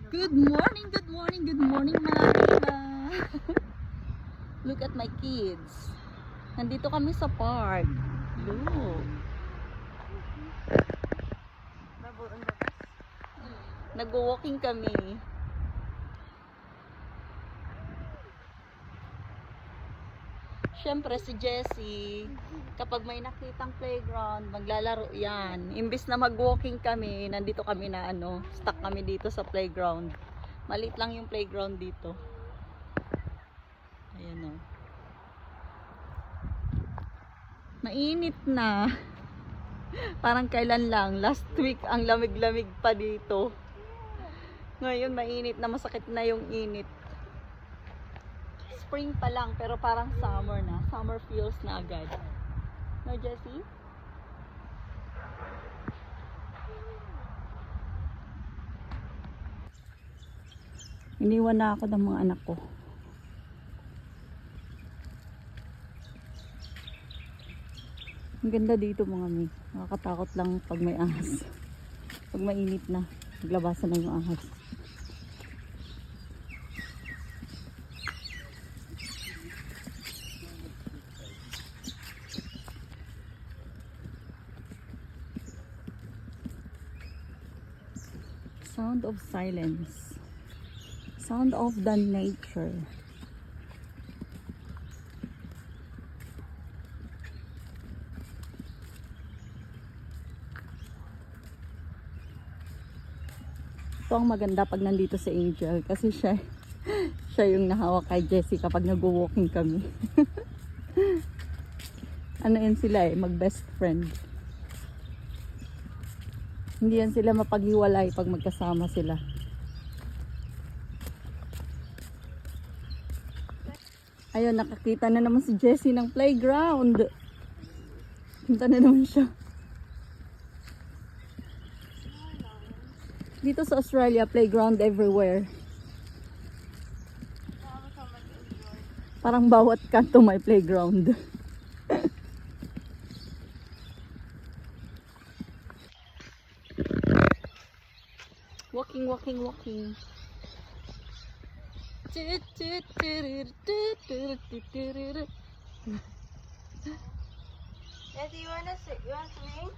Good morning, good morning, good morning mga diba? Look at my kids. Nandito kami sa park. Look. Nag-walking kami. Siyempre si Jessie, kapag may nakitang playground, maglalaro yan. Imbis na mag-walking kami, nandito kami na stuck kami dito sa playground. Maliit lang yung playground dito. Ayan o. Mainit na. Parang kailan lang, last week ang lamig-lamig pa dito. Ngayon mainit na, masakit na yung init. Spring pa lang pero parang summer na. Summer feels na agad. No, Jessie? Iniwan na ako ng mga anak ko. Ang ganda dito mga mi. Nakakatakot lang pag may ahas. Pag mainit na, maglabasan na yung ahas. Sound of silence. Sound of the nature. Ito ang maganda pag nandito si Angel kasi siya yung nahawak kay Jessie kapag nag-walking kami. Ano yan sila mag best friend. Hindi yan sila mapaghiwalay pag magkasama sila. Ayun, nakakita na naman si Jessie ng playground. Punta na naman siya. Dito sa Australia, playground everywhere. Parang bawat kanto may playground. Walking, walking, walking. Daddy, you wanna swing?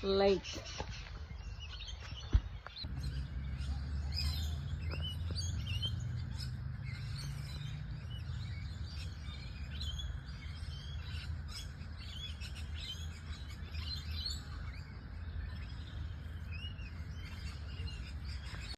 Lake.